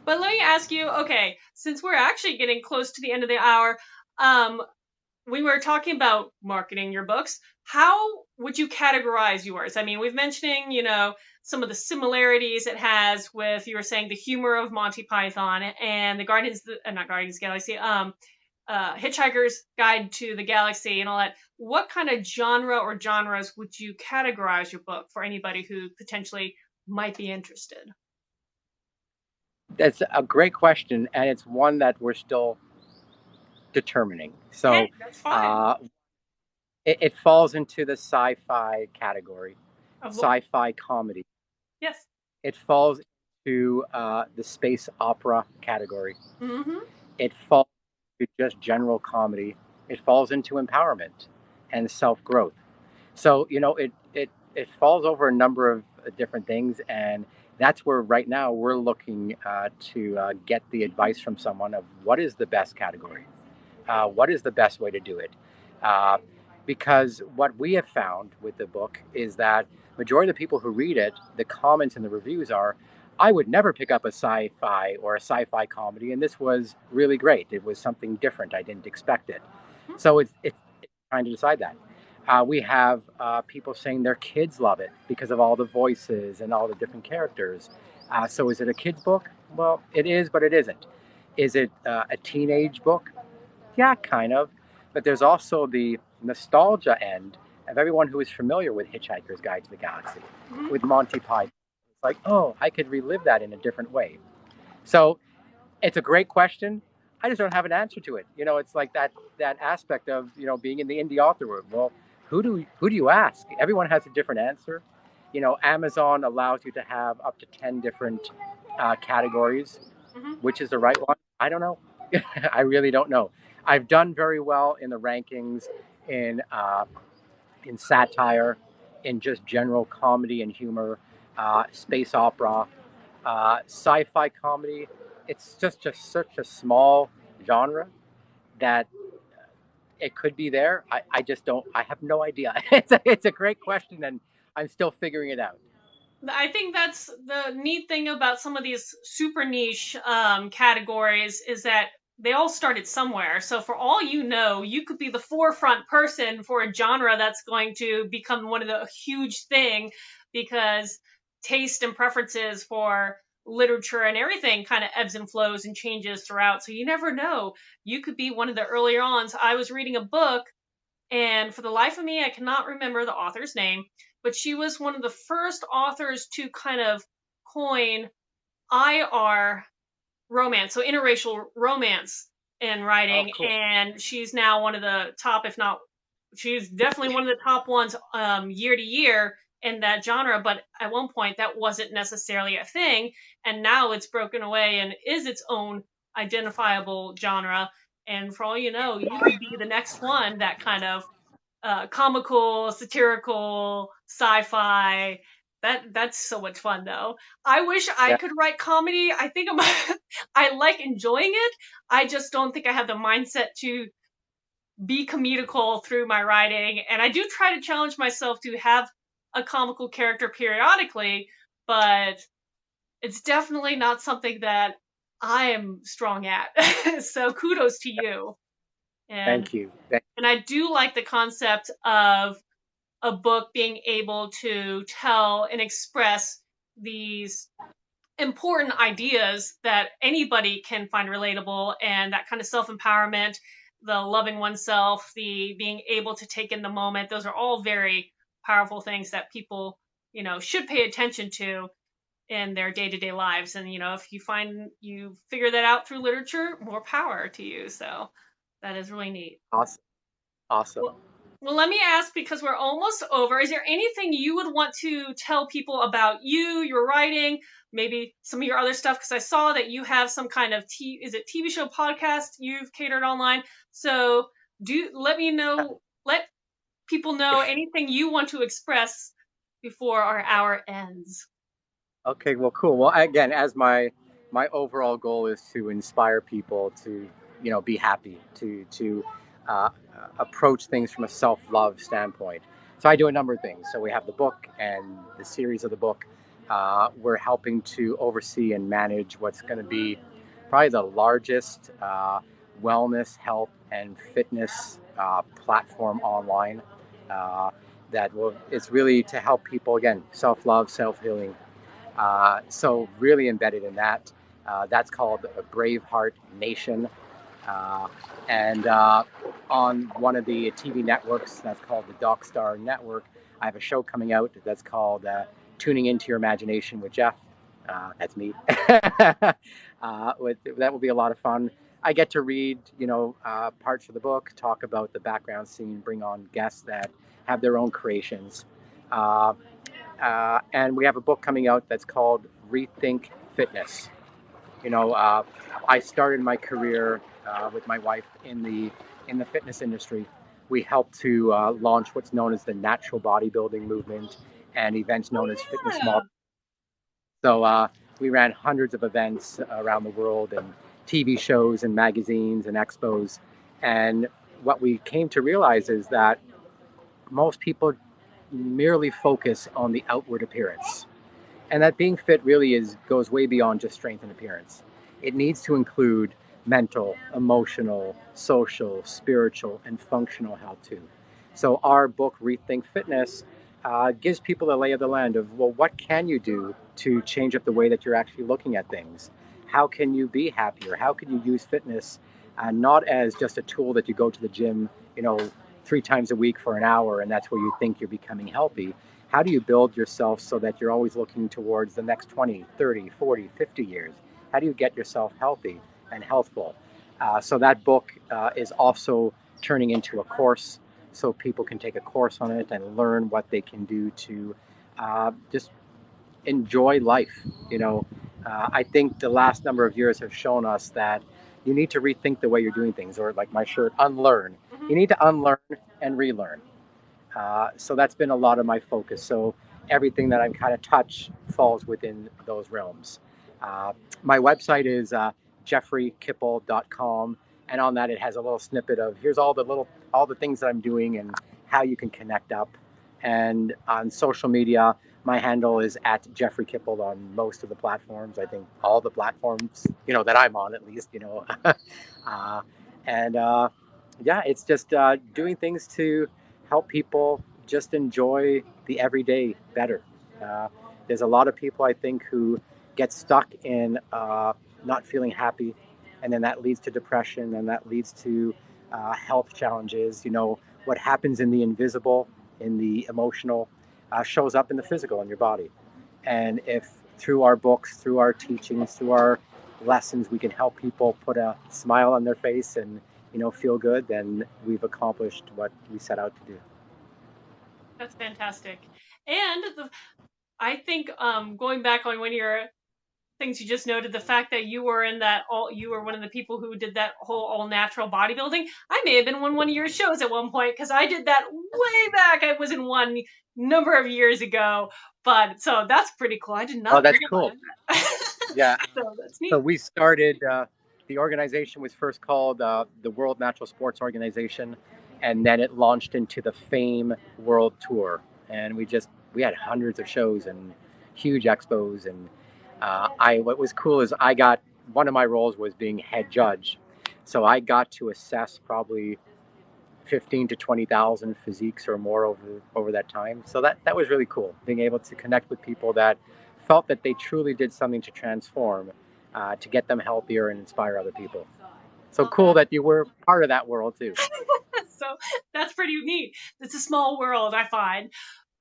But let me ask you, okay, since we're actually getting close to the end of the hour, um, we were talking about marketing your books. How would you categorize yours? I mean, we've mentioning, some of the similarities it has with, you were saying, the humor of Monty Python and the not Guardians of the Galaxy, Hitchhiker's Guide to the Galaxy and all that. What kind of genre or genres would you categorize your book for anybody who potentially might be interested? That's a great question, and it's one that we're still determining. Hey, So that's fine. uh, it falls into the sci-fi category, Oh, sci-fi comedy. yes. It falls into the space opera category. Mm-hmm. It falls into just general comedy. It falls into empowerment and self-growth. So it falls over a number of different things, and that's where right now we're looking to get the advice from someone of what is the best category, what is the best way to do it. Uh, because what we have found with the book is that majority of the people who read it, the comments and the reviews are, I would never pick up a sci-fi or a sci-fi comedy, and this was really great. It was something different. I didn't expect it. So it's trying to decide that. We have people saying their kids love it because of all the voices and all the different characters. So is it a kid's book? Well, it is, but it isn't. Is it a teenage book? Yeah, kind of. But there's also the nostalgia end of everyone who is familiar with Hitchhiker's Guide to the Galaxy, Mm-hmm. with Monty Python. It's like, oh, I could relive that in a different way. So it's a great question. I just don't have an answer to it. It's like that aspect of being in the indie author world. Well, who do you ask? Everyone has a different answer. Amazon allows you to have up to 10 different categories. Mm-hmm. Which is the right one? I don't know. I really don't know. I've done very well in the rankings in in satire, in just general comedy and humor, space opera, sci-fi comedy. It's just such a small genre that it could be there. I just don't. I have no idea. It's a great question, and I'm still figuring it out. I think that's the neat thing about some of these super niche categories is that they all started somewhere. So for all you know, you could be the forefront person for a genre that's going to become one of the huge thing because taste and preferences for literature and everything kind of ebbs and flows and changes throughout. So you never know. You could be one of the earlier ons. I was reading a book and for the life of me, I cannot remember the author's name, but she was one of the first authors to kind of coin IR romance, so interracial romance in Oh, writing. cool. And she's now one of the top, if not, she's definitely one of the top ones year to year in that genre. But at one point, that wasn't necessarily a thing. And now it's broken away and is its own identifiable genre. And for all you know, you could be the next one that kind of comical, satirical, sci-fi. That's so much fun though. I wish I Yeah. could write comedy. I think I like enjoying it. I just don't think I have the mindset to be comedical through my writing. And I do try to challenge myself to have a comical character periodically, but it's definitely not something that I am strong at. So kudos to you. And Thank you. and I do like the concept of a book being able to tell and express these important ideas that anybody can find relatable and that kind of self-empowerment, the loving oneself, the being able to take in the moment. Those are all very powerful things that people, should pay attention to in their day-to-day lives. And, if you find you figure that out through literature, more power to you. So that is really neat. Awesome. Awesome. Well, well, let me ask because we're almost over. Is there anything you would want to tell people about you, your writing, maybe some of your other stuff? Because I saw that you have some kind of TV show podcast you've catered online. So let me know, let people know anything you want to express before our hour ends. Okay, well, cool. Well, again, as my overall goal is to inspire people to, be happy, to approach things from a self-love standpoint. So I do a number of things. So we have the book and the series of the book. We're helping to oversee and manage what's going to be probably the largest wellness, health, and fitness platform online. Uh, that will it's really to help people again self-love, self-healing, so really embedded in that. That's called Braveheart Nation. Uh, and on one of the TV networks, that's called the Doc Star Network, I have a show coming out that's called Tuning Into Your Imagination with Jeff. That's me. That will be a lot of fun. I get to read, parts of the book, talk about the background scene, bring on guests that have their own creations. Uh, and we have a book coming out that's called Rethink Fitness. I started my career with my wife in the fitness industry. We helped to launch what's known as the natural bodybuilding movement and events Oh known as fitness yeah. model. So we ran hundreds of events around the world and TV shows and magazines and expos. And what we came to realize is that most people merely focus on the outward appearance, and that being fit really is goes way beyond just strength and appearance. It needs to include mental, emotional, social, spiritual, and functional health too. So our book, Rethink Fitness, gives people a lay of the land of, well, what can you do to change up the way that you're actually looking at things? How can you be happier? How can you use fitness not as just a tool that you go to the gym, 3 times a week for an hour, and that's where you think you're becoming healthy? How do you build yourself so that you're always looking towards the next 20, 30, 40, 50 years? How do you get yourself healthy and healthful? So that book is also turning into a course, so people can take a course on it and learn what they can do to just enjoy life. I think the last number of years have shown us that you need to rethink the way you're doing things, or like my shirt, unlearn. Mm-hmm. You need to unlearn and relearn. So that's been a lot of my focus. So everything that I'm kind of touch falls within those realms. Uh, my website is jeffreykippel.com, and on that it has a little snippet of here's all the things that I'm doing and how you can connect up. And on social media, my handle is at Jeffrey Kippel on most of the platforms. I think all the platforms, that I'm on at least, uh, and yeah, it's just doing things to help people just enjoy the everyday better. Uh, there's a lot of people I think who get stuck in not feeling happy, and then that leads to depression, and that leads to health challenges. What happens in the invisible, in the emotional, shows up in the physical in your body. And if through our books, through our teachings, through our lessons, we can help people put a smile on their face and feel good, then we've accomplished what we set out to do. That's fantastic. And I think going back on one of your things you just noted, the fact that you were one of the people who did that whole all natural bodybuilding. I may have been on one of your shows at one point because I did that way back. I was in one number of years ago, but so that's pretty cool. I did Oh, not that's cool. realize that. Yeah. So that's So neat. we started, the organization was first called the World Natural Sports Organization, and then it launched into the FAME World Tour. And we had hundreds of shows and huge expos. And what was cool is one of my roles was being head judge. So I got to assess probably 15 to 20,000 physiques or more over that time. So that was really cool, being able to connect with people that felt that they truly did something to transform, to get them healthier and inspire other people. So Well, cool that you were part of that world too. so that's pretty neat. It's a small world, I find.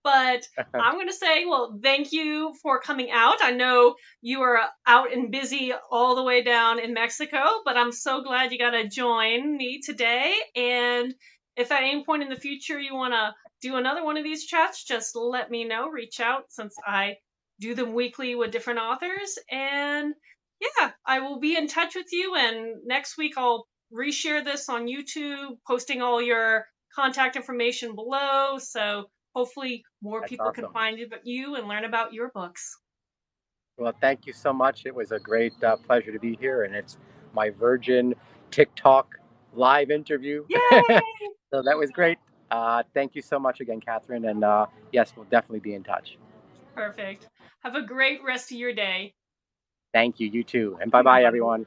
But I'm going to say, well, thank you for coming out. I know you are out and busy all the way down in Mexico, but I'm so glad you got to join me today. And if at any point in the future you want to do another one of these chats, just let me know. Reach out since I do them weekly with different authors. And yeah, I will be in touch with you. And next week I'll reshare this on YouTube, posting all your contact information below. So hopefully more That's people can awesome. find you and learn about your books. Well, thank you so much. It was a great pleasure to be here, and it's my Virgin TikTok live interview. Yay! So that was great. Thank you so much again, Katharine. And yes, we'll definitely be in touch. Perfect. Have a great rest of your day. Thank you. You too. And bye bye, Bye. everyone.